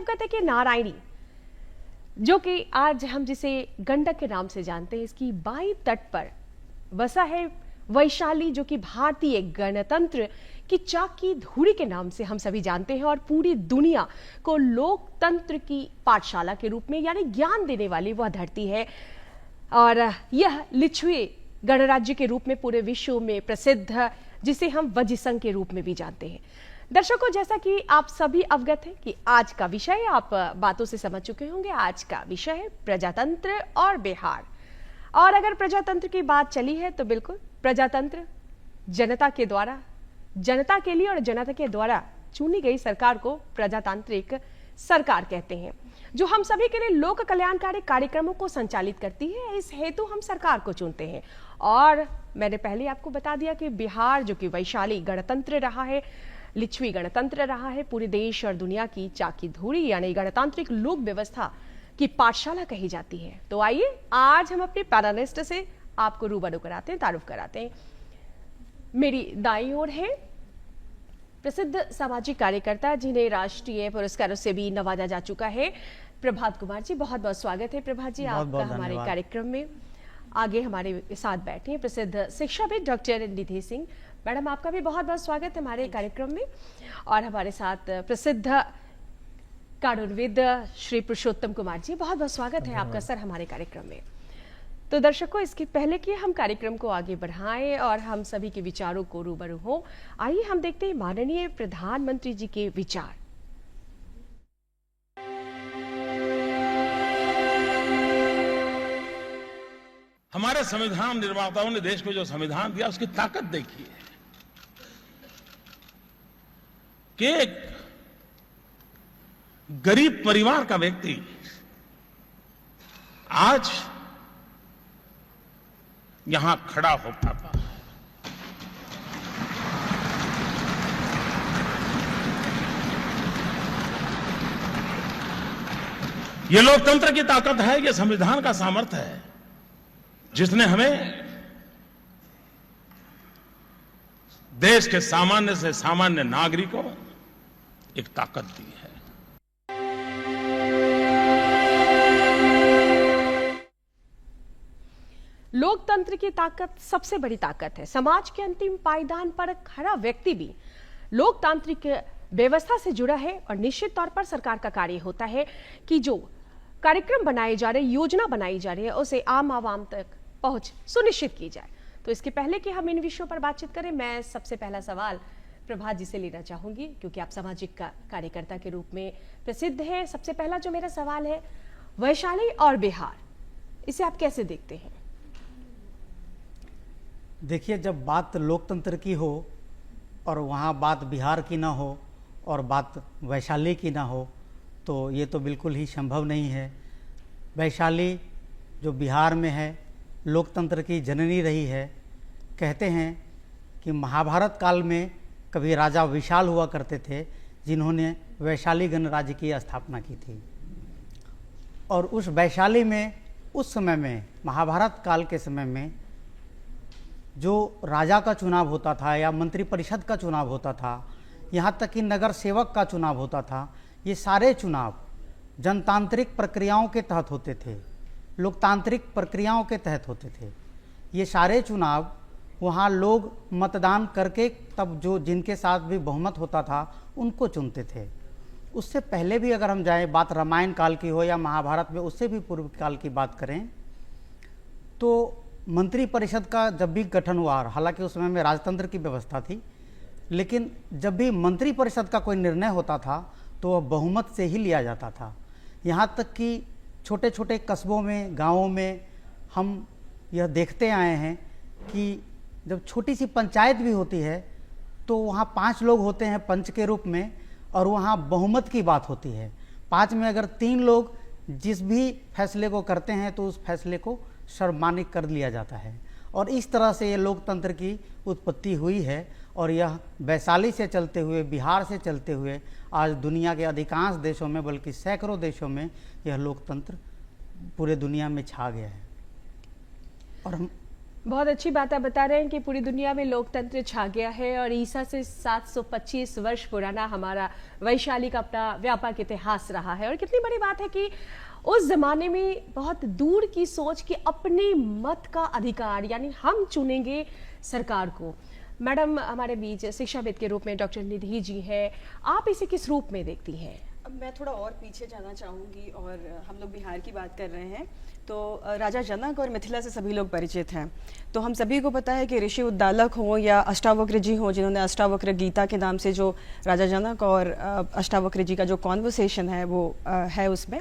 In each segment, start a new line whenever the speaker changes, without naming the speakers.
अवगत है कि नारायणी, जो कि आज हम जिसे गंडक के नाम से जानते हैं, इसकी बाईं तट पर बसा है वैशाली, जो कि भारतीय गणतंत्र की चाक की धूड़ी के नाम से हम सभी जानते हैं और पूरी दुनिया को लोकतंत्र की पाठशाला के रूप में यानी ज्ञान देने वाली वह धरती है। और यह लिच्छवी गणराज्य के रूप में पूरे विश्व में प्रसिद्ध, जिसे हम वज्रसंघ के रूप में भी जानते हैं। दर्शकों, जैसा कि आप सभी अवगत हैं कि आज का विषय आप बातों से समझ चुके होंगे, आज का विषय है प्रजातंत्र और बिहार। और अगर प्रजातंत्र की बात चली है तो बिल्कुल प्रजातंत्र जनता के द्वारा, जनता के लिए और जनता के द्वारा चुनी गई सरकार को प्रजातांत्रिक सरकार कहते हैं, जो हम सभी के लिए लोक कल्याणकारी कार्यक्रमों को संचालित करती है। इस हेतु हम सरकार को चुनते हैं। और मैंने पहले आपको बता दिया कि बिहार, जो कि वैशाली गणतंत्र रहा है, लिच्छवी गणतंत्र रहा है, पूरे देश और दुनिया की चाक की धूड़ी यानी गणतांत्रिक लोक व्यवस्था की पाठशाला कही जाती है। तो आइए आज हम अपने पैनलिस्ट से आपको रूबरू कराते हैं, तारुफ कराते हैं। मेरी दाईं ओर है प्रसिद्ध सामाजिक कार्यकर्ता, जिन्हें राष्ट्रीय पुरस्कारों से भी नवाजा जा चुका है, प्रभात कुमार जी। बहुत बहुत स्वागत है प्रभात जी आपका हमारे कार्यक्रम में। आगे हमारे साथ बैठे हैं प्रसिद्ध शिक्षाविद डॉक्टर निधि सिंह। मैडम, आपका भी बहुत बहुत स्वागत है हमारे कार्यक्रम में। और हमारे साथ प्रसिद्ध कानूनविद श्री पुरुषोत्तम कुमार जी, बहुत बहुत स्वागत है आपका सर हमारे कार्यक्रम में। तो दर्शकों, इसके पहले कि हम कार्यक्रम को आगे बढ़ाएं और हम सभी के विचारों को रूबरू हो, आइए हम देखते हैं माननीय प्रधानमंत्री जी के विचार।
हमारे संविधान निर्माताओं ने देश को जो संविधान दिया, उसकी ताकत देखिए कि एक गरीब परिवार का व्यक्ति आज यहां खड़ा हो पाता है। ये लोकतंत्र की ताकत है, ये संविधान का सामर्थ्य है, जिसने हमें देश के सामान्य से सामान्य नागरिकों एक ताकत दी है।
लोकतंत्र की ताकत सबसे बड़ी ताकत है। समाज के अंतिम पायदान पर खड़ा व्यक्ति भी लोकतांत्रिक व्यवस्था से जुड़ा है और निश्चित तौर पर सरकार का कार्य होता है कि जो कार्यक्रम बनाए जा रहे, योजना बनाई जा रही है, उसे आम आवाम तक पहुंच सुनिश्चित की जाए। तो इसके पहले कि हम इन विषयों पर बातचीत करें, मैं सबसे पहला सवाल प्रभात जी से लेना चाहूंगी, क्योंकि आप सामाजिक कार्यकर्ता के रूप में प्रसिद्ध है। सबसे पहला जो मेरा सवाल है, वैशाली और बिहार, इसे आप कैसे देखते हैं?
देखिए, जब बात लोकतंत्र की हो और वहाँ बात बिहार की ना हो और बात वैशाली की ना हो, तो ये तो बिल्कुल ही संभव नहीं है। वैशाली जो बिहार में है, लोकतंत्र की जननी रही है। कहते हैं कि महाभारत काल में कभी राजा विशाल हुआ करते थे, जिन्होंने वैशाली गणराज्य की स्थापना की थी। और उस वैशाली में उस समय में, महाभारत काल के समय में, जो राजा का चुनाव होता था या मंत्रिपरिषद का चुनाव होता था, यहाँ तक कि नगर सेवक का चुनाव होता था, ये सारे चुनाव जनतांत्रिक प्रक्रियाओं के तहत होते थे, लोकतांत्रिक प्रक्रियाओं के तहत होते थे। ये सारे चुनाव वहाँ लोग मतदान करके तब जो जिनके साथ भी बहुमत होता था उनको चुनते थे। उससे पहले भी अगर हम जाएं, बात रामायण काल की हो या महाभारत में उससे भी पूर्व काल की बात करें, तो मंत्रिपरिषद का जब भी गठन हुआ, हालांकि उस समय में राजतंत्र की व्यवस्था थी, लेकिन जब भी मंत्रिपरिषद का कोई निर्णय होता था तो वह बहुमत से ही लिया जाता था। यहाँ तक कि छोटे छोटे कस्बों में, गांवों में हम यह देखते आए हैं कि जब छोटी सी पंचायत भी होती है तो वहाँ 5 लोग होते हैं पंच के रूप में, और वहाँ बहुमत की बात होती है। 5 में अगर 3 लोग जिस भी फैसले को करते हैं तो उस फैसले को सर्वमान्य कर लिया जाता है। और इस तरह से ये लोकतंत्र की उत्पत्ति हुई है। और यह वैशाली से चलते हुए, बिहार से चलते हुए आज दुनिया के अधिकांश देशों में, बल्कि सैकड़ों देशों में यह लोकतंत्र पूरे दुनिया में छा गया है। और
बहुत अच्छी बात आप बता रहे हैं कि पूरी दुनिया में लोकतंत्र छा गया है और ईसा से 725 वर्ष पुराना हमारा वैशाली का अपना व्यापक इतिहास रहा है। और कितनी बड़ी बात है कि उस जमाने में बहुत दूर की सोच कि अपने मत का अधिकार, यानी हम चुनेंगे सरकार को। मैडम हमारे बीच शिक्षाविद के रूप में डॉक्टर निधि जी हैं, आप इसे किस रूप में देखती हैं?
अब मैं थोड़ा और पीछे जाना चाहूँगी, और हम लोग बिहार की बात कर रहे हैं तो राजा जनक और मिथिला से सभी लोग परिचित हैं। तो हम सभी को पता है कि ऋषि उद्दालक हों या अष्टावक्र जी हों, जिन्होंने अष्टावक्र गीता के नाम से जो राजा जनक और अष्टावक्र जी का जो कॉन्वर्सेशन है वो है उसमें,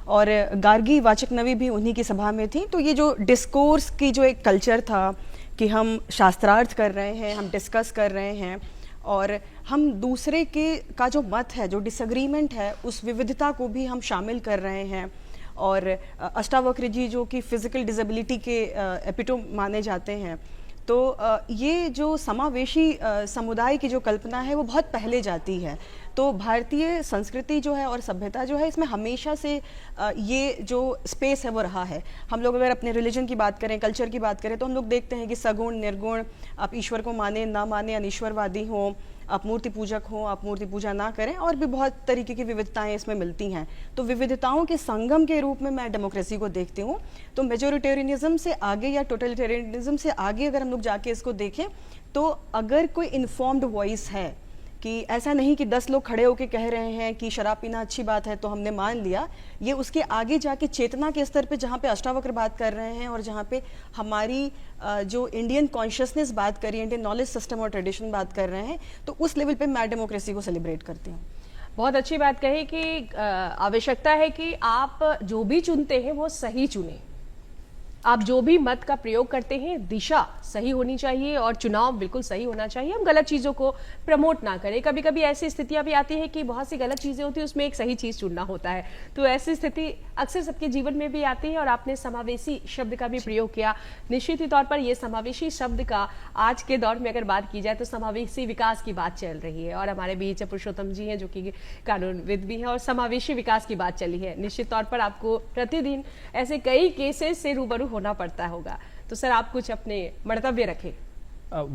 और गार्गी वाचक नवी भी उन्हीं की सभा में थी। तो ये जो डिस्कोर्स की जो एक कल्चर था कि हम शास्त्रार्थ कर रहे हैं, हम डिस्कस कर रहे हैं और हम दूसरे के का जो मत है, जो डिसएग्रीमेंट है, उस विविधता को भी हम शामिल कर रहे हैं। और अष्टावक्र जी जो कि फिजिकल डिसेबिलिटी के एपिटोम माने जाते हैं, तो ये जो समावेशी समुदाय की जो कल्पना है वो बहुत पहले जाती है। तो भारतीय संस्कृति जो है और सभ्यता जो है, इसमें हमेशा से ये जो स्पेस है वो रहा है। हम लोग अगर अपने रिलीजन की बात करें, कल्चर की बात करें, तो हम लोग देखते हैं कि सगुण निर्गुण, आप ईश्वर को माने ना माने, अनीश्वरवादी हों, आप मूर्ति पूजक हों, आप मूर्ति पूजा ना करें, और भी बहुत तरीके की विविधताएं इसमें मिलती हैं। तो विविधताओं के संगम के रूप में मैं डेमोक्रेसी को देखती हूँ। तो मेजोरिटेरियनिज्म से आगे या टोटलिटेरियनिज्म से आगे अगर हम लोग जाके इसको देखें, तो अगर कोई इन्फॉर्म्ड वॉइस है कि ऐसा नहीं कि 10 लोग खड़े होकर कह रहे हैं कि शराब पीना अच्छी बात है तो हमने मान लिया, ये उसके आगे जाके चेतना के स्तर पे जहाँ पे अष्टावक्र बात कर रहे हैं और जहाँ पे हमारी जो इंडियन कॉन्शियसनेस बात करी, इंडियन नॉलेज सिस्टम और ट्रेडिशन बात कर रहे हैं, तो उस लेवल पे मैं डेमोक्रेसी को सेलिब्रेट करती हूँ।
बहुत अच्छी बात कही कि आवश्यकता है कि आप जो भी चुनते हैं वो सही चुने। आप जो भी मत का प्रयोग करते हैं, दिशा सही होनी चाहिए और चुनाव बिल्कुल सही होना चाहिए। हम गलत चीज़ों को प्रमोट ना करें। कभी कभी ऐसी स्थितियां भी आती है कि बहुत सी गलत चीज़ें होती है, उसमें एक सही चीज़ चुनना होता है। तो ऐसी स्थिति अक्सर सबके जीवन में भी आती है। और आपने समावेशी शब्द का भी प्रयोग किया। निश्चित ही तौर पर यह समावेशी शब्द का आज के दौर में अगर बात की जाए तो समावेशी विकास की बात चल रही है। और हमारे बीच पुरुषोत्तम जी हैं जो कि कानूनविद भी हैं, और समावेशी विकास की बात चली है। निश्चित तौर पर आपको प्रतिदिन ऐसे कई केसेस से रूबरू होना पड़ता होगा। तो सर आप कुछ अपने मंतव्य रखें।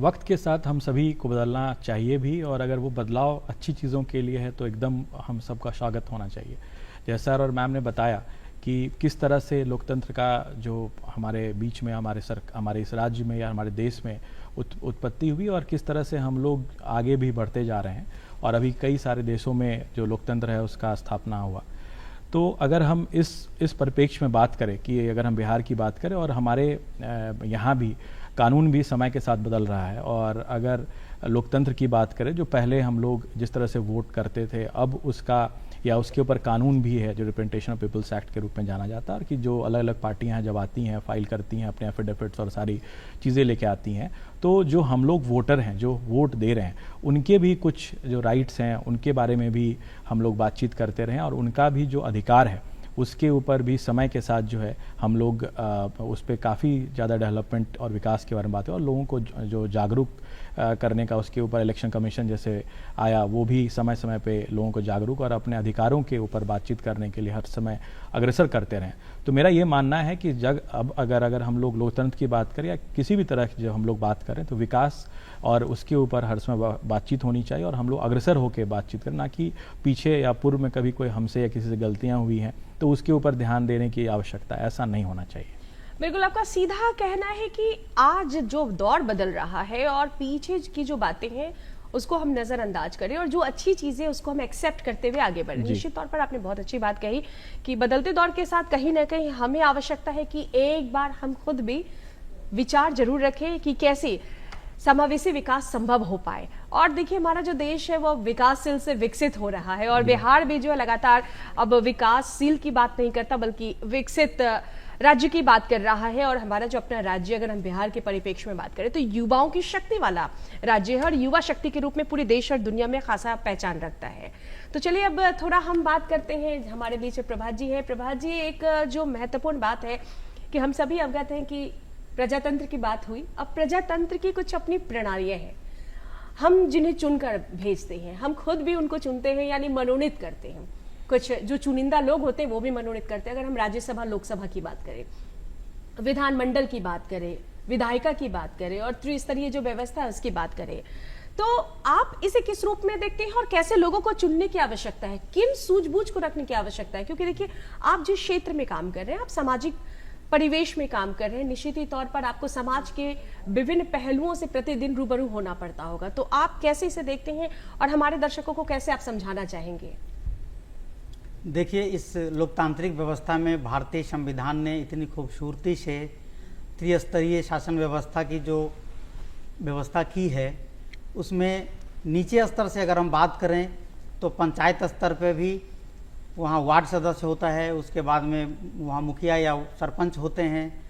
वक्त के साथ हम सभी को बदलना चाहिए भी, और अगर वो बदलाव अच्छी चीज़ों के लिए है तो एकदम हम सबका स्वागत होना चाहिए। जैसा सर और मैम ने बताया कि किस तरह से लोकतंत्र का जो हमारे बीच में, हमारे इस राज्य में या हमारे देश में उत्पत्ति हुई, और किस तरह से हम लोग आगे भी बढ़ते जा रहे हैं, और अभी कई सारे देशों में जो लोकतंत्र है उसका स्थापना हुआ। तो अगर हम इस परिप्रेक्ष्य में बात करें कि अगर हम बिहार की बात करें, और हमारे यहाँ भी कानून भी समय के साथ बदल रहा है, और अगर लोकतंत्र की बात करें, जो पहले हम लोग जिस तरह से वोट करते थे, अब उसका या उसके ऊपर कानून भी है जो रिप्रेजेंटेशन ऑफ पीपल्स एक्ट के रूप में जाना जाता है, और कि जो अलग अलग पार्टियां हैं जब आती हैं, फाइल करती हैं अपने एफिडेविट्स और सारी चीज़ें लेके आती हैं, तो जो हम लोग वोटर हैं, जो वोट दे रहे हैं, उनके भी कुछ जो राइट्स हैं उनके बारे में भी हम लोग बातचीत करते रहें, और उनका भी जो अधिकार है उसके ऊपर भी समय के साथ जो है हम लोग उस पर काफ़ी ज़्यादा डेवलपमेंट और विकास के बारे में बात है, और लोगों को जो जागरूक करने का उसके ऊपर इलेक्शन कमीशन जैसे आया, वो भी समय समय पे लोगों को जागरूक और अपने अधिकारों के ऊपर बातचीत करने के लिए हर समय अग्रसर करते रहें। तो मेरा ये मानना है कि अब अगर हम लोग लोकतंत्र की बात करें या किसी भी तरह की जब हम लोग बात करें, तो विकास और उसके ऊपर हर समय बातचीत होनी चाहिए, और हम लोग अग्रसर होकर बातचीत करें, ना कि पीछे या पूर्व में कभी कोई हमसे या किसी से गलतियाँ हुई हैं तो उसके ऊपर ध्यान देने की आवश्यकता, ऐसा नहीं होना चाहिए।
बिल्कुल, आपका सीधा कहना है कि आज जो दौर बदल रहा है और पीछे की जो बातें हैं उसको हम नज़रअंदाज करें, और जो अच्छी चीज़ें उसको हम एक्सेप्ट करते हुए आगे बढ़ें। निश्चित तौर पर आपने बहुत अच्छी बात कही कि बदलते दौर के साथ कहीं ना कहीं हमें आवश्यकता है कि एक बार हम खुद भी विचार जरूर रखें कि कैसे समावेशी विकास संभव हो पाए। और देखिए हमारा जो देश है वो विकासशील से विकसित हो रहा है, और बिहार भी जो है लगातार अब विकासशील की बात नहीं करता बल्कि विकसित राज्य की बात कर रहा है। और हमारा जो अपना राज्य, अगर हम बिहार के परिप्रेक्ष्य में बात करें, तो युवाओं की शक्ति वाला राज्य है, और युवा शक्ति के रूप में पूरे देश और दुनिया में खासा पहचान रखता है। तो चलिए अब थोड़ा हम बात करते हैं, हमारे बीच प्रभात जी है। प्रभात जी, एक जो महत्वपूर्ण बात है कि हम सभी अवगत हैं कि प्रजातंत्र की बात हुई, अब प्रजातंत्र की कुछ अपनी प्रणालियां हैं, हम जिन्हें चुनकर भेजते हैं, हम खुद भी उनको चुनते हैं यानी मनोनीत करते हैं। कुछ जो चुनिंदा लोग होते हैं वो भी मनोनीत करते हैं। अगर हम राज्यसभा लोकसभा की बात करें, विधानमंडल की बात करें, विधायिका की बात करें और त्रिस्तरीय जो व्यवस्था है उसकी बात करें, तो आप इसे किस रूप में देखते हैं और कैसे लोगों को चुनने की आवश्यकता है, किन सूझबूझ को रखने की आवश्यकता है? क्योंकि देखिए, आप जिस क्षेत्र में काम कर रहे हैं, आप सामाजिक परिवेश में काम कर रहे हैं, निश्चित ही तौर पर आपको समाज के विभिन्न पहलुओं से प्रतिदिन रूबरू होना पड़ता होगा, तो आप कैसे इसे देखते हैं और हमारे दर्शकों को कैसे आप समझाना चाहेंगे?
देखिए, इस लोकतांत्रिक व्यवस्था में भारतीय संविधान ने इतनी खूबसूरती से त्रिस्तरीय शासन व्यवस्था की जो व्यवस्था की है, उसमें नीचे स्तर से अगर हम बात करें तो पंचायत स्तर पे भी वहाँ वार्ड सदस्य होता है, उसके बाद में वहाँ मुखिया या सरपंच होते हैं,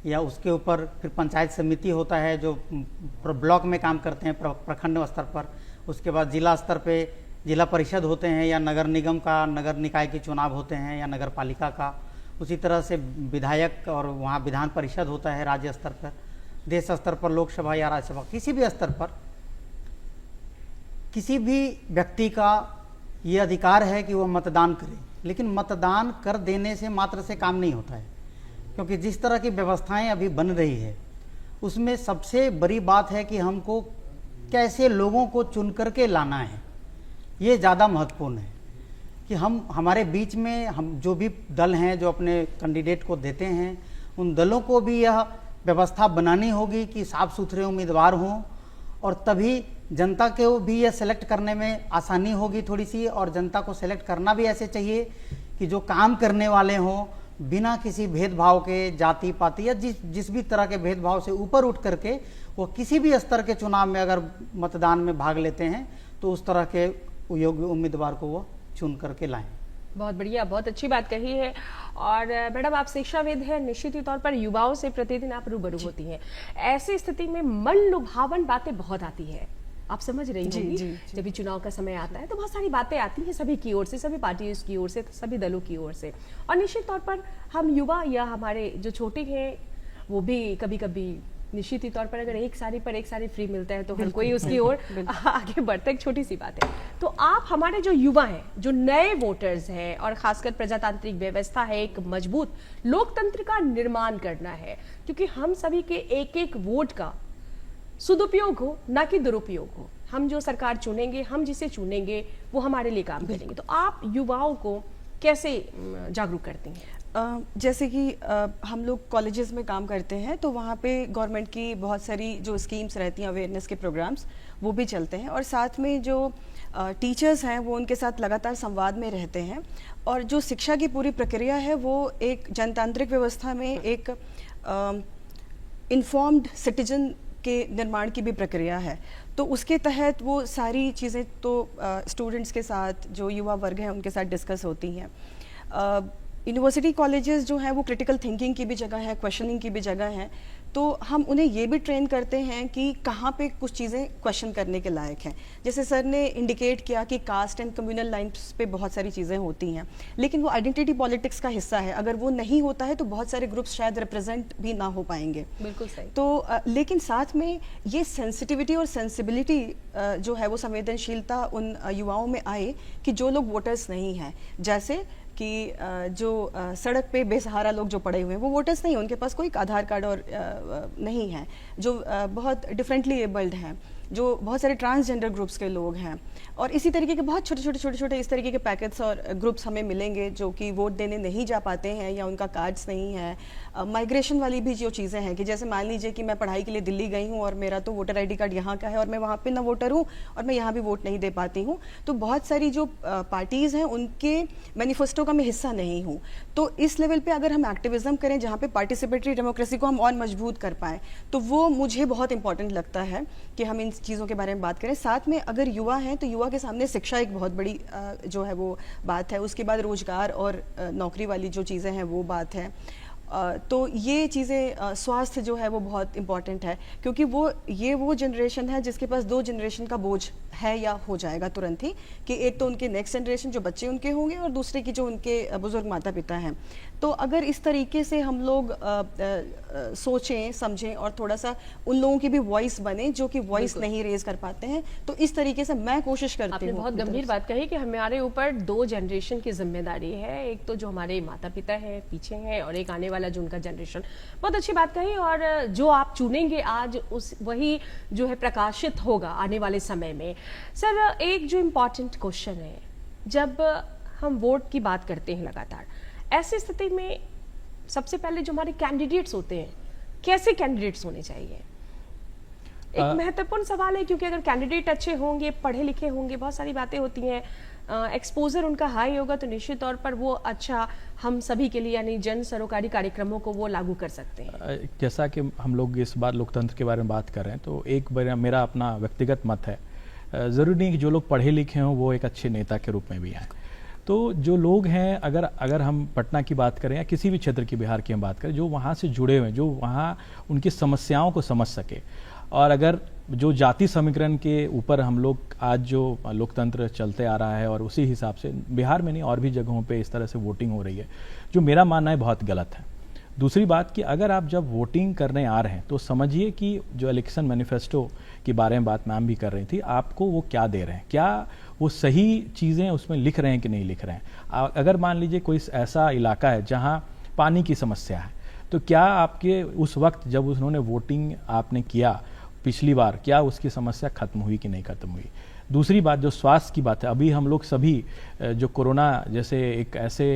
या उसके ऊपर फिर पंचायत समिति होता है जो ब्लॉक में काम करते हैं, प्रखंड स्तर पर। उसके बाद जिला स्तर पे जिला परिषद होते हैं, या नगर निगम का नगर निकाय के चुनाव होते हैं, या नगर पालिका का। उसी तरह से विधायक और वहाँ विधान परिषद होता है राज्य स्तर पर। देश स्तर पर लोकसभा या राज्यसभा, किसी भी स्तर पर किसी भी व्यक्ति का ये अधिकार है कि वह मतदान करे, लेकिन मतदान कर देने से मात्र से काम नहीं होता है, क्योंकि जिस तरह की व्यवस्थाएं अभी बन रही है उसमें सबसे बड़ी बात है कि हमको कैसे लोगों को चुन करके लाना है। ये ज़्यादा महत्वपूर्ण है कि हमारे बीच में हम जो भी दल हैं जो अपने कैंडिडेट को देते हैं, उन दलों को भी यह व्यवस्था बनानी होगी कि साफ सुथरे उम्मीदवार हों, और तभी जनता को भी यह सेलेक्ट करने में आसानी होगी थोड़ी सी। और जनता को सेलेक्ट करना भी ऐसे चाहिए कि जो काम करने वाले हों, बिना किसी भेदभाव के, जाति पाति या जिस भी तरह के भेदभाव से ऊपर उठ करके वो किसी भी स्तर के चुनाव में अगर मतदान में भाग लेते हैं तो उस तरह के योग्य उम्मीदवार को वो चुन करके लाएं।
बहुत बढ़िया, बहुत अच्छी बात कही है। और मैडम, आप शिक्षाविद हैं, निश्चित ही तौर पर युवाओं से प्रतिदिन आप रूबरू होती हैं। ऐसी स्थिति में मन लुभावन बातें बहुत आती है, आप समझ रही होंगी। जब भी चुनाव का समय आता है तो बहुत सारी बातें आती हैं सभी की ओर से, सभी पार्टियों की ओर से, सभी दलों की ओर से। और निश्चित तौर पर हम युवा या हमारे जो छोटे हैं वो भी कभी कभी निश्चित ही तौर पर अगर एक साड़ी पर एक साड़ी फ्री मिलता है तो हर कोई उसकी ओर आगे बढ़ता है। एक छोटी सी बात है। तो आप हमारे जो युवा हैं, जो नए वोटर्स हैं, और खासकर प्रजातांत्रिक व्यवस्था है, एक मजबूत लोकतंत्र का निर्माण करना है, क्योंकि हम सभी के एक एक वोट का सदुपयोग हो, ना कि दुरुपयोग हो। हम जो सरकार चुनेंगे, हम जिसे चुनेंगे वो हमारे लिए काम करेंगे। तो आप युवाओं को कैसे जागरूक करते हैं?
जैसे कि हम लोग कॉलेजेस में काम करते हैं तो वहाँ पे गवर्नमेंट की बहुत सारी जो स्कीम्स रहती हैं, अवेयरनेस के प्रोग्राम्स, वो भी चलते हैं। और साथ में जो टीचर्स हैं वो उनके साथ लगातार संवाद में रहते हैं। और जो शिक्षा की पूरी प्रक्रिया है वो एक जनतांत्रिक व्यवस्था में एक इन्फॉर्म्ड सिटीजन के निर्माण की भी प्रक्रिया है। तो उसके तहत वो सारी चीज़ें तो स्टूडेंट्स के साथ, जो युवा वर्ग हैं उनके साथ डिस्कस होती हैं। यूनिवर्सिटी कॉलेजेस जो हैं वो क्रिटिकल थिंकिंग की भी जगह है, क्वेश्चनिंग की भी जगह है। तो हम उन्हें ये भी ट्रेन करते हैं कि कहाँ पे कुछ चीज़ें क्वेश्चन करने के लायक हैं। जैसे सर ने इंडिकेट किया कि कास्ट एंड कम्युनल लाइन्स पे बहुत सारी चीज़ें होती हैं, लेकिन वो आइडेंटिटी पॉलिटिक्स का हिस्सा है। अगर वो नहीं होता है तो बहुत सारे ग्रुप्स शायद रिप्रेजेंट भी ना हो पाएंगे।
बिल्कुल सही।
तो लेकिन साथ में ये सेंसिटिविटी और सेंसिबिलिटी जो है वो संवेदनशीलता उन युवाओं में आए कि जो लोग वोटर्स नहीं हैं, जैसे कि जो सड़क पे बेसहारा लोग जो पड़े हुए हैं वो वोटर्स नहीं हैं, उनके पास कोई आधार कार्ड और नहीं है, जो बहुत डिफरेंटली एबल्ड हैं, जो बहुत सारे ट्रांसजेंडर ग्रुप्स के लोग हैं, और इसी तरीके के बहुत छोटे छोटे इस तरीके के पैकेट्स और ग्रुप्स हमें मिलेंगे जो कि वोट देने नहीं जा पाते हैं या उनका कार्ड्स नहीं है। माइग्रेशन वाली भी जो चीज़ें हैं कि जैसे मान लीजिए कि मैं पढ़ाई के लिए दिल्ली गई हूँ और मेरा तो वोटर आईडी कार्ड यहाँ का है और मैं वहाँ पे ना वोटर हूँ और मैं यहाँ भी वोट नहीं दे पाती हूँ। तो बहुत सारी जो पार्टीज़ हैं उनके मैनिफेस्टो का मैं हिस्सा नहीं हूँ। तो इस लेवल पे अगर हम एक्टिविज्म करें जहाँ पे पार्टिसिपेटरी डेमोक्रेसी को हम और मजबूत कर पाएँ तो वो मुझे बहुत इंपॉर्टेंट लगता है कि हम इन चीज़ों के बारे में बात करें। साथ में अगर युवा हैं तो युवा के सामने शिक्षा एक बहुत बड़ी जो है वो बात है। उसके बाद रोजगार और नौकरी वाली जो चीज़ें हैं वो बात है। तो ये चीज़ें, स्वास्थ्य जो है वो बहुत इम्पॉर्टेंट है, क्योंकि वो जनरेशन है जिसके पास 2 जनरेशन का बोझ है या हो जाएगा तुरंत ही, कि एक तो उनके नेक्स्ट जनरेशन जो बच्चे उनके होंगे और दूसरे की जो उनके बुजुर्ग माता पिता हैं। तो अगर इस तरीके से हम लोग सोचें समझें और थोड़ा सा उन लोगों की भी वॉइस बने जो कि वॉइस नहीं रेज कर पाते हैं, तो इस तरीके से मैं कोशिश करती हूँ।
आपने बहुत गंभीर बात कही कि हमारे ऊपर 2 जनरेशन की जिम्मेदारी है। एक तो जो हमारे माता पिता हैं पीछे हैं और एक आने वाला जो उनका जनरेशन। बहुत अच्छी बात कही, और जो आप चुनेंगे आज उस वही जो है प्रकाशित होगा आने वाले समय में। सर, एक जो इम्पॉर्टेंट क्वेश्चन है, जब हम वोट की बात करते हैं लगातार, ऐसी स्थिति में सबसे पहले जो हमारे कैंडिडेट्स होते हैं, कैसे कैंडिडेट्स होने चाहिए? एक महत्वपूर्ण सवाल है, क्योंकि अगर कैंडिडेट अच्छे होंगे, पढ़े लिखे होंगे, बहुत सारी बातें होती हैं, एक्सपोजर उनका हाई होगा, तो निश्चित तौर पर वो अच्छा हम सभी के लिए यानी जन सरोकारी कार्यक्रमों को वो लागू कर सकते हैं।
जैसा कि हम लोग इस बार लोकतंत्र के बारे में बात कर रहे हैं, तो एक मेरा अपना व्यक्तिगत मत है, ज़रूरी नहीं कि जो लोग पढ़े लिखे हों वो एक अच्छे नेता के रूप में भी आए। तो जो लोग हैं, अगर हम पटना की बात करें या किसी भी क्षेत्र की, बिहार की हम बात करें, जो वहाँ से जुड़े हुए हैं, जो वहाँ उनकी समस्याओं को समझ सके, और अगर जो जाति समीकरण के ऊपर हम लोग आज जो लोकतंत्र चलते आ रहा है और उसी हिसाब से बिहार में नहीं और भी जगहों पे इस तरह से वोटिंग हो रही है, जो मेरा मानना है बहुत गलत है। दूसरी बात कि अगर आप जब वोटिंग करने आ रहे हैं तो समझिए कि जो इलेक्शन मैनिफेस्टो के बारे में बात मैम भी कर रही थी, आपको वो क्या दे रहे हैं, क्या वो सही चीज़ें उसमें लिख रहे हैं कि नहीं लिख रहे हैं। अगर मान लीजिए कोई ऐसा इलाका है जहाँ पानी की समस्या है, तो क्या आपके उस वक्त जब उन्होंने वोटिंग आपने किया पिछली बार, क्या उसकी समस्या खत्म हुई कि नहीं खत्म हुई। दूसरी बात जो स्वास्थ्य की बात है, अभी हम लोग सभी जो कोरोना जैसे एक ऐसे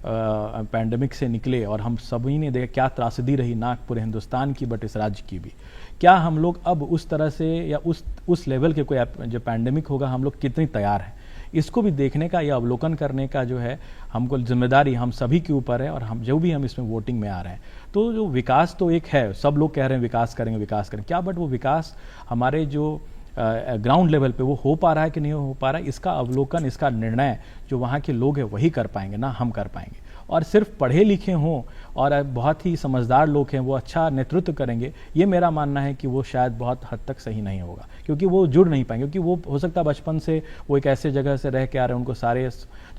पैंडेमिक से निकले और हम सभी ने देखा क्या त्रासदी रही, ना पूरे हिंदुस्तान की बट इस राज्य की भी, क्या हम लोग अब उस तरह से या उस लेवल के कोई जो पैंडेमिक होगा हम लोग कितनी तैयार हैं, इसको भी देखने का या अवलोकन करने का जो है हमको जिम्मेदारी हम सभी के ऊपर है। और हम जो भी हम इसमें वोटिंग में आ रहे हैं, तो जो विकास तो एक है, सब लोग कह रहे हैं विकास करेंगे क्या, बट वो विकास हमारे जो ग्राउंड लेवल पे वो हो पा रहा है कि नहीं हो पा रहा है, इसका अवलोकन, इसका निर्णय जो वहाँ के लोग हैं वही कर पाएंगे, ना हम कर पाएंगे। और सिर्फ पढ़े लिखे हों और बहुत ही समझदार लोग हैं वो अच्छा नेतृत्व करेंगे, ये मेरा मानना है कि वो शायद बहुत हद तक सही नहीं होगा, क्योंकि वो जुड़ नहीं पाएंगे। क्योंकि वो हो सकता है बचपन से वो एक ऐसे जगह से रह के आ रहे हैं, उनको सारे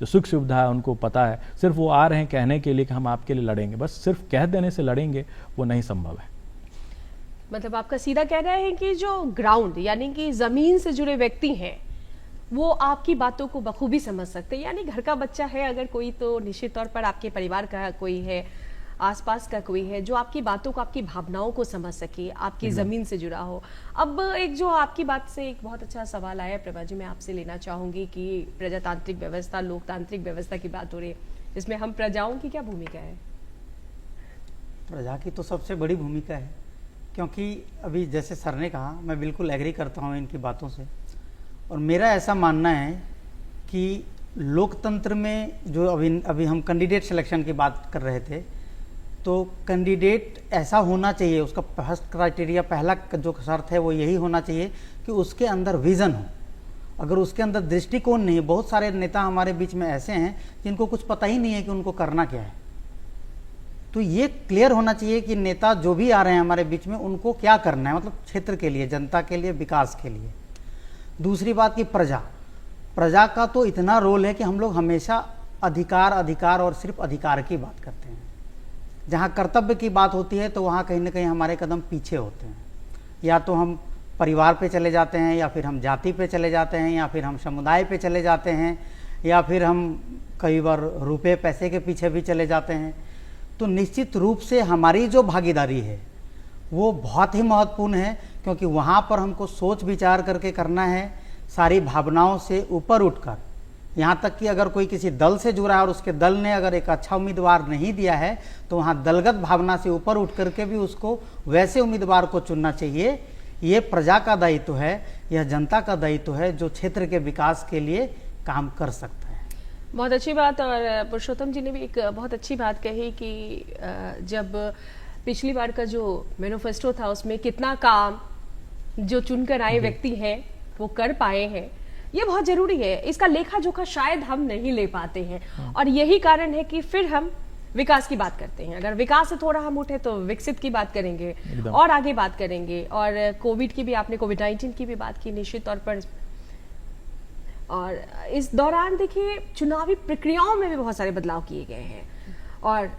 जो सुख सुविधा है उनको पता है, सिर्फ वो आ रहे हैं कहने के लिए कि हम आपके लिए लड़ेंगे, बस सिर्फ कह देने से लड़ेंगे वो नहीं संभव है।
मतलब आपका सीधा कहना है कि जो ग्राउंड यानी कि जमीन से जुड़े व्यक्ति हैं वो आपकी बातों को बखूबी समझ सकते हैं, यानी घर का बच्चा है अगर कोई, तो निश्चित तौर पर आपके परिवार का कोई है, आसपास का कोई है जो आपकी बातों को, आपकी भावनाओं को समझ सके, आपकी जमीन से जुड़ा हो। अब एक जो आपकी बात से एक बहुत अच्छा सवाल आया प्रभा जी, मैं आपसे लेना चाहूंगी कि प्रजातांत्रिक व्यवस्था, लोकतांत्रिक व्यवस्था की बात हो रही है, इसमें हम प्रजाओं की क्या भूमिका है?
प्रजा की तो सबसे बड़ी भूमिका है, क्योंकि अभी जैसे सर ने कहा, मैं बिल्कुल एग्री करता हूँ इनकी बातों से। और मेरा ऐसा मानना है कि लोकतंत्र में जो अभी हम कैंडिडेट सिलेक्शन की बात कर रहे थे, तो कैंडिडेट ऐसा होना चाहिए, उसका फर्स्ट क्राइटेरिया, पहला जो शर्त है वो यही होना चाहिए कि उसके अंदर विज़न हो। अगर उसके अंदर दृष्टिकोण नहीं है, बहुत सारे नेता हमारे बीच में ऐसे हैं जिनको कुछ पता ही नहीं है कि उनको करना क्या है। तो ये क्लियर होना चाहिए कि नेता जो भी आ रहे हैं हमारे बीच में उनको क्या करना है, मतलब क्षेत्र के लिए, जनता के लिए, विकास के लिए। दूसरी बात कि प्रजा का तो इतना रोल है कि हम लोग हमेशा अधिकार और सिर्फ अधिकार की बात करते हैं। जहाँ कर्तव्य की बात होती है तो वहाँ कहीं ना कहीं हमारे कदम पीछे होते हैं, या तो हम परिवार पे चले जाते हैं, या फिर हम जाति पे चले जाते हैं, या फिर हम समुदाय पे चले जाते हैं, या फिर हम कई बार रुपए पैसे के पीछे भी चले जाते हैं। तो निश्चित रूप से हमारी जो भागीदारी है वो बहुत ही महत्वपूर्ण है, क्योंकि वहाँ पर हमको सोच विचार करके करना है, सारी भावनाओं से ऊपर उठकर। यहाँ तक कि अगर कोई किसी दल से जुड़ा है और उसके दल ने अगर एक अच्छा उम्मीदवार नहीं दिया है, तो वहाँ दलगत भावना से ऊपर उठ करके भी उसको वैसे उम्मीदवार को चुनना चाहिए। ये प्रजा का दायित्व है, यह जनता का दायित्व है जो क्षेत्र के विकास के लिए काम कर सकता है।
बहुत अच्छी बात। और पुरुषोत्तम जी ने भी एक बहुत अच्छी बात कही कि जब पिछली बार का जो मैनिफेस्टो था उसमें कितना काम जो चुनकर आए व्यक्ति हैं वो कर पाए हैं, ये बहुत जरूरी है। इसका लेखा जोखा शायद हम नहीं ले पाते हैं, और यही कारण है कि फिर हम विकास की बात करते हैं। अगर विकास से थोड़ा हम उठे तो विकसित की बात करेंगे और आगे बात करेंगे। और कोविड की भी, आपने कोविड-19 की भी बात की निश्चित तौर पर। और इस दौरान देखिए चुनावी प्रक्रियाओं में भी बहुत सारे बदलाव किए गए हैं, और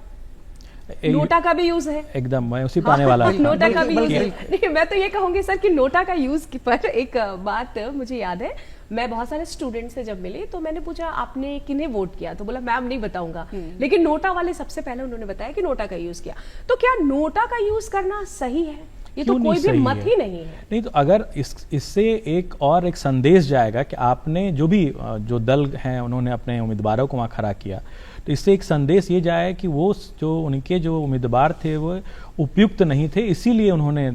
नोटा का भी यूज है।
एकदम, मैं उसी पाने वाला था।
नोटा का भी यूज है। मैं तो ये कहूंगी सर कि नोटा का यूज पर एक बात मुझे याद है, मैं बहुत सारे स्टूडेंट से जब मिली तो मैंने पूछा आपने किन्हें वोट किया, तो बोला मैम नहीं बताऊंगा, लेकिन नोटा वाले सबसे पहले उन्होंने बताया कि नोटा का यूज किया। तो क्या नोटा का यूज करना सही है? ये तो कोई भी मत ही नहीं है।
नहीं तो अगर इससे एक संदेश जाएगा कि आपने जो दल हैं उन्होंने अपने उम्मीदवारों को वहाँ खड़ा किया, तो इससे एक संदेश ये जाए कि वो जो उनके जो उम्मीदवार थे वो उपयुक्त नहीं थे, इसीलिए उन्होंने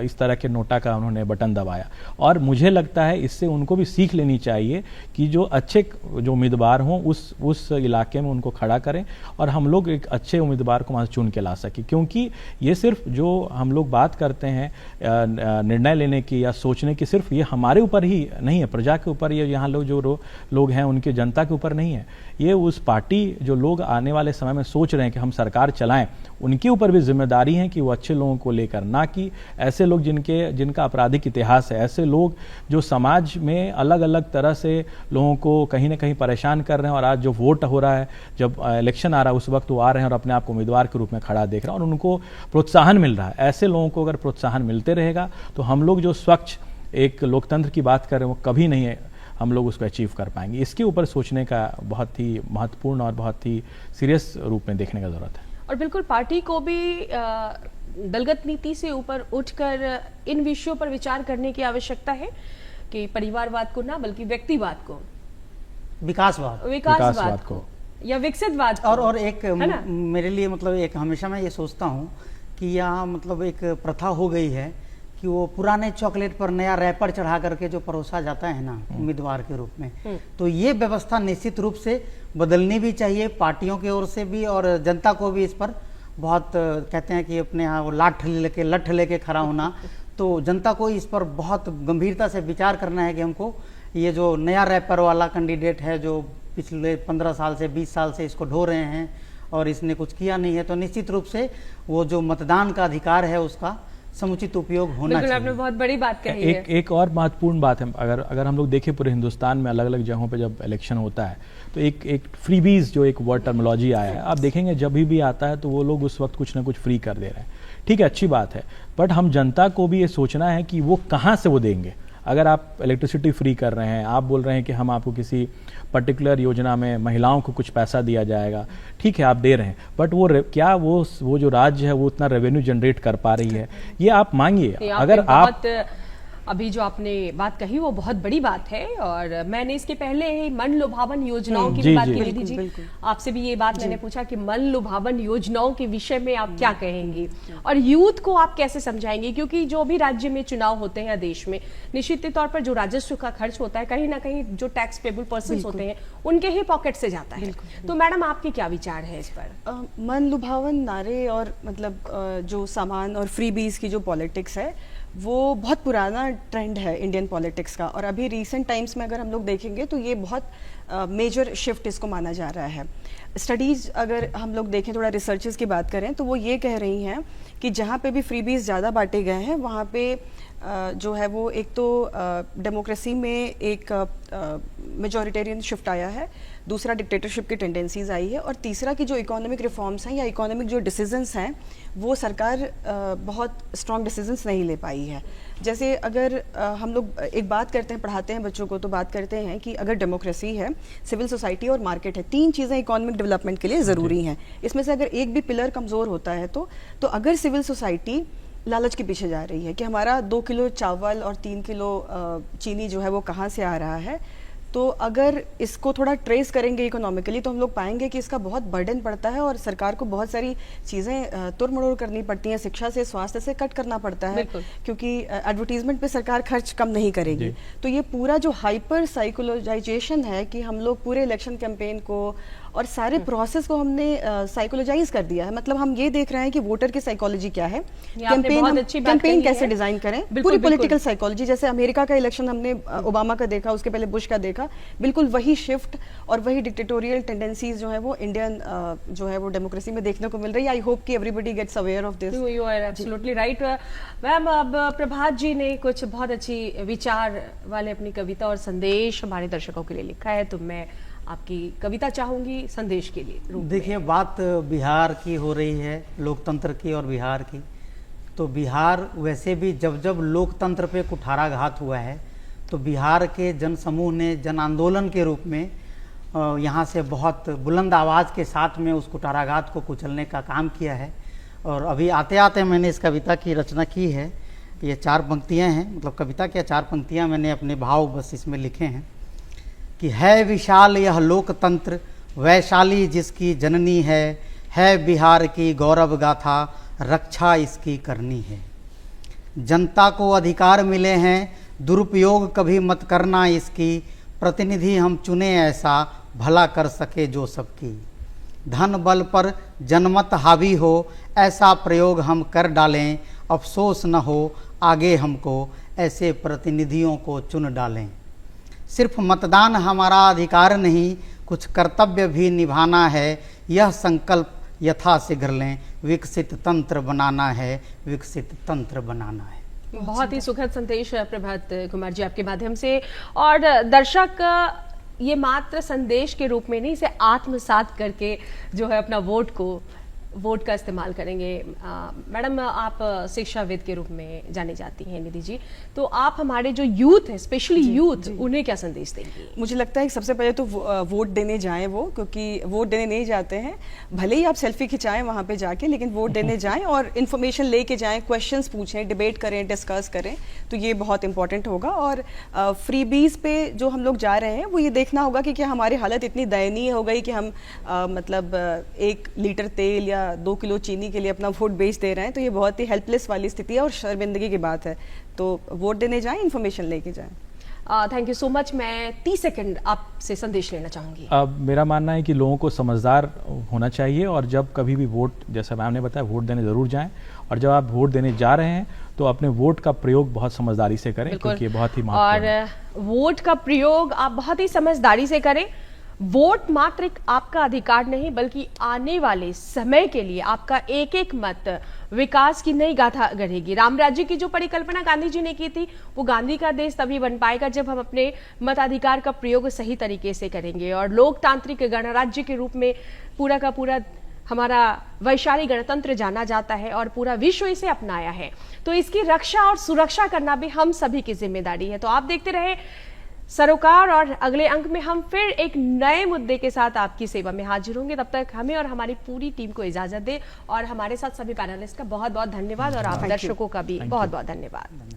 इस तरह के नोटा का उन्होंने बटन दबाया। और मुझे लगता है इससे उनको भी सीख लेनी चाहिए कि जो अच्छे जो उम्मीदवार हों उस इलाके में उनको खड़ा करें और हम लोग एक अच्छे उम्मीदवार को वहाँ से चुन के ला सकें। क्योंकि ये सिर्फ जो हम लोग बात करते हैं निर्णय लेने की या सोचने की, सिर्फ ये हमारे ऊपर ही नहीं है, प्रजा के ऊपर, ये यहाँ लोग हैं उनके जनता के ऊपर नहीं है, ये उस पार्टी जो लोग आने वाले समय में सोच रहे हैं कि हम सरकार चलाएं, उनके ऊपर भी जिम्मेदारी है कि वो अच्छे लोगों को लेकर, ना कि ऐसे लोग जिनका आपराधिक इतिहास है, ऐसे लोग जो समाज में अलग अलग तरह से लोगों को कहीं ना कहीं परेशान कर रहे हैं। और आज जो वोट हो रहा है, जब इलेक्शन आ रहा है, उस वक्त वो आ रहे हैं और अपने आप को उम्मीदवार के रूप में खड़ा देख रहे हैं और उनको प्रोत्साहन मिल रहा है। ऐसे लोगों को अगर प्रोत्साहन मिलते रहेगा तो हम लोग जो स्वच्छ एक लोकतंत्र की बात कर रहे हैं वो कभी नहीं है हम लोग उसको अचीव कर पाएंगे। इसके ऊपर सोचने का बहुत ही महत्वपूर्ण और बहुत ही सीरियस रूप में देखने का जरूरत है।
और बिल्कुल पार्टी को भी दलगत नीति से ऊपर उठकर इन विषयों पर विचार करने की आवश्यकता है कि परिवारवाद को ना बल्कि व्यक्तिवाद को, विकासवाद को या विकसितवाद को।
और एक मेरे लिए मतलब एक हमेशा मैं ये सोचता हूँ कि यहाँ मतलब एक प्रथा हो गई है कि वो पुराने चॉकलेट पर नया रैपर चढ़ा करके जो परोसा जाता है ना उम्मीदवार के रूप में, तो ये व्यवस्था निश्चित रूप से बदलनी भी चाहिए, पार्टियों की ओर से भी और जनता को भी इस पर बहुत कहते हैं कि अपने यहाँ वो लठ लेके खड़ा होना। तो जनता को इस पर बहुत गंभीरता से विचार करना है कि हमको ये जो नया रैपर वाला कैंडिडेट है जो पिछले 15 साल से 20 साल से इसको ढो रहे हैं और इसने कुछ किया नहीं है, तो निश्चित रूप से वो जो मतदान का अधिकार है उसका समुचित उपयोग होना चाहिए।
आपने बहुत बड़ी बात कही है।
एक और महत्वपूर्ण बात है, अगर हम लोग देखें पूरे हिंदुस्तान में अलग अलग जगहों पे जब इलेक्शन होता है तो एक फ्रीबीज जो एक वर्ड टर्मिनोलॉजी आया है, आप देखेंगे जब भी आता है तो वो लोग उस वक्त कुछ ना कुछ फ्री कर दे रहे हैं। ठीक है, अच्छी बात है, बट हम जनता को भी ये सोचना है कि वो कहाँ से वो देंगे। अगर आप इलेक्ट्रिसिटी फ्री कर रहे हैं, आप बोल रहे हैं कि हम आपको किसी पर्टिकुलर योजना में महिलाओं को कुछ पैसा दिया जाएगा, ठीक है आप दे रहे हैं, बट क्या वो जो राज्य है वो उतना रेवेन्यू जनरेट कर पा रही है, ये आप मांगिए। अगर आप
अभी जो आपने बात कही वो बहुत बड़ी बात है और मैंने इसके पहले ही मन लुभावन योजनाओं की बात की थी जी, आपसे भी ये बात मैंने पूछा कि मन लुभावन योजनाओं के विषय में आप क्या कहेंगी और यूथ को आप कैसे समझाएंगे, क्योंकि जो भी राज्य में चुनाव होते हैं देश में, निश्चित तौर पर जो राजस्व का खर्च होता है कहीं ना कहीं जो टैक्स पेबल पर्सन होते हैं उनके ही पॉकेट से जाता है। तो मैडम आपके क्या विचार है इस पर?
मन लुभावन नारे और मतलब जो सामान और फ्रीबीज की जो पॉलिटिक्स है वो बहुत पुराना ट्रेंड है इंडियन पॉलिटिक्स का, और अभी रीसेंट टाइम्स में अगर हम लोग देखेंगे तो ये बहुत मेजर शिफ्ट इसको माना जा रहा है। स्टडीज़ अगर हम लोग देखें, थोड़ा रिसर्चेस की बात करें तो वो ये कह रही हैं कि जहाँ पे भी फ्रीबीज ज़्यादा बांटे गए हैं वहाँ पे जो है वो एक तो डेमोक्रेसी में एक मेजॉरिटेरियन शिफ्ट आया है, दूसरा डिक्टेटरशिप की टेंडेंसीज आई है, और तीसरा कि जो इकोनॉमिक रिफॉर्म्स हैं या इकोनॉमिक जो डिसीजंस हैं वो सरकार बहुत स्ट्रॉन्ग डिसीजंस नहीं ले पाई है। जैसे अगर हम लोग एक बात करते हैं, पढ़ाते हैं बच्चों को तो बात करते हैं कि अगर डेमोक्रेसी है, सिविल सोसाइटी और मार्केट है, तीन चीज़ें इकोनॉमिक डेवलपमेंट के लिए ज़रूरी हैं। इसमें से अगर एक भी पिलर कमज़ोर होता है तो अगर सिविल सोसाइटी लालच के पीछे जा रही है कि हमारा 2 किलो चावल और 3 किलो चीनी जो है वो कहाँ से आ रहा है, तो अगर इसको थोड़ा ट्रेस करेंगे इकोनॉमिकली तो हम लोग पाएंगे कि इसका बहुत बर्डन पड़ता है और सरकार को बहुत सारी चीज़ें तुरमड़ोड़ करनी पड़ती हैं, शिक्षा से स्वास्थ्य से कट करना पड़ता है, क्योंकि एडवर्टीजमेंट पे सरकार खर्च कम नहीं करेगी। तो ये पूरा जो हाइपर साइकोलॉजाइजेशन है कि हम लोग पूरे इलेक्शन कैंपेन को और सारे प्रोसेस को हमने साइकोलॉजाइज कर दिया है। मतलब हम ये देख रहे हैं कि वोटर की साइकोलॉजी क्या है, कैंपेन कैसे डिजाइन करें, पूरी पॉलिटिकल साइकोलॉजी। जैसे अमेरिका का इलेक्शन हमने ओबामा का देखा, उसके पहले बुश का देखा, बिल्कुल वही शिफ्ट और वही डिक्टेटोरियल टेंडेंसीज जो है वो इंडियन जो है वो डेमोक्रेसी में देखने को मिल रही है। आई होप कि everybody gets aware of this.
You are absolutely right ma'am. अब प्रभात जी ने कुछ बहुत अच्छी विचार वाले अपनी कविता और संदेश हमारे दर्शकों के लिए लिखा है, तो मैं आपकी कविता चाहूंगी संदेश के लिए।
देखिए, बात बिहार की हो रही है, लोकतंत्र की और बिहार की। तो बिहार वैसे भी जब जब लोकतंत्र पे कुठाराघात हुआ है तो बिहार के जन समूह ने जन आंदोलन के रूप में यहाँ से बहुत बुलंद आवाज़ के साथ में उस कुठाराघात को कुचलने का काम किया है। और अभी आते आते मैंने इस कविता की रचना की है। ये 4 पंक्तियाँ हैं, मतलब कविता क्या 4 पंक्तियाँ मैंने अपने भाव बस इसमें लिखे हैं कि है विशाल यह लोकतंत्र, वैशाली जिसकी जननी है बिहार की गौरव गाथा, रक्षा इसकी करनी है। जनता को अधिकार मिले हैं, दुरुपयोग कभी मत करना इसकी, प्रतिनिधि हम चुने ऐसा, भला कर सके जो सबकी। धन बल पर जनमत हावी हो, ऐसा प्रयोग हम कर डालें, अफसोस न हो आगे हमको, ऐसे प्रतिनिधियों को चुन डालें। सिर्फ मतदान हमारा अधिकार नहीं, कुछ कर्तव्य भी निभाना है, यह संकल्प यथाशीघ्र लें, विकसित तंत्र बनाना है, विकसित तंत्र बनाना है।
बहुत ही सुखद संदेश प्रभात कुमार जी आपके माध्यम से। और दर्शक ये मात्र संदेश के रूप में नहीं, इसे आत्मसात करके जो है अपना वोट का इस्तेमाल करेंगे। मैडम, आप शिक्षाविद के रूप में जानी जाती हैं निधि जी, तो आप हमारे जो यूथ है, स्पेशली यूथ, उन्हें क्या संदेश देंगी?
मुझे लगता है कि सबसे पहले तो वोट देने जाएं वो, क्योंकि वोट देने नहीं जाते हैं, भले ही आप सेल्फी खिंचाएं वहाँ पे जाके, लेकिन वोट देने जाएं और इन्फॉर्मेशन लेके जाएं, क्वेश्चंस पूछें, डिबेट करें, डिस्कस करें, तो ये बहुत इंपॉर्टेंट होगा। और फ्रीबीज पे जो हम लोग जा रहे हैं वो ये देखना होगा कि क्या हमारी हालत इतनी दयनीय हो गई कि हम मतलब 1 लीटर तेल या 2 किलो चीनी के लिए अपना वोट बेच दे रहे हैं, तो ये बहुत ही हेल्पलेस वाली स्थिति है और शर्मिंदगी की बात है। तो वोट देने जाएं, इन्फॉर्मेशन लेके जाएं।
Thank you so much. मैं 30 सेकंड आपसे संदेश लेना चाहूंगी।
मेरा मानना है कि लोगों को समझदार होना चाहिए और जब कभी भी वोट, जैसा मैम ने बताया, वोट देने ज़रूर जाएं। और जब आप वोट देने जा रहे हैं तो अपने वोट का प्रयोग बहुत समझदारी से करें, क्योंकि ये बहुत ही महत्वपूर्ण है।
और वोट का प्रयोग आप बहुत ही समझदारी से करें। वोट मात्र एक आपका अधिकार नहीं, बल्कि आने वाले समय के लिए आपका एक एक मत विकास की नई गाथा गढ़ेगी। राम राज्य की जो परिकल्पना गांधी जी ने की थी, वो गांधी का देश तभी बन पाएगा जब हम अपने मताधिकार का प्रयोग सही तरीके से करेंगे। और लोकतांत्रिक गणराज्य के रूप में पूरा का पूरा हमारा वैशाली गणतंत्र जाना जाता है और पूरा विश्व इसे अपनाया है। तो इसकी रक्षा और सुरक्षा करना भी हम सभी की जिम्मेदारी है। तो आप देखते रहे सरोकार, और अगले अंक में हम फिर एक नए मुद्दे के साथ आपकी सेवा में हाजिर होंगे। तब तक हमें और हमारी पूरी टीम को इजाजत दे, और हमारे साथ सभी पैनलिस्ट का बहुत बहुत धन्यवाद, और आप दर्शकों का भी बहुत बहुत धन्यवाद।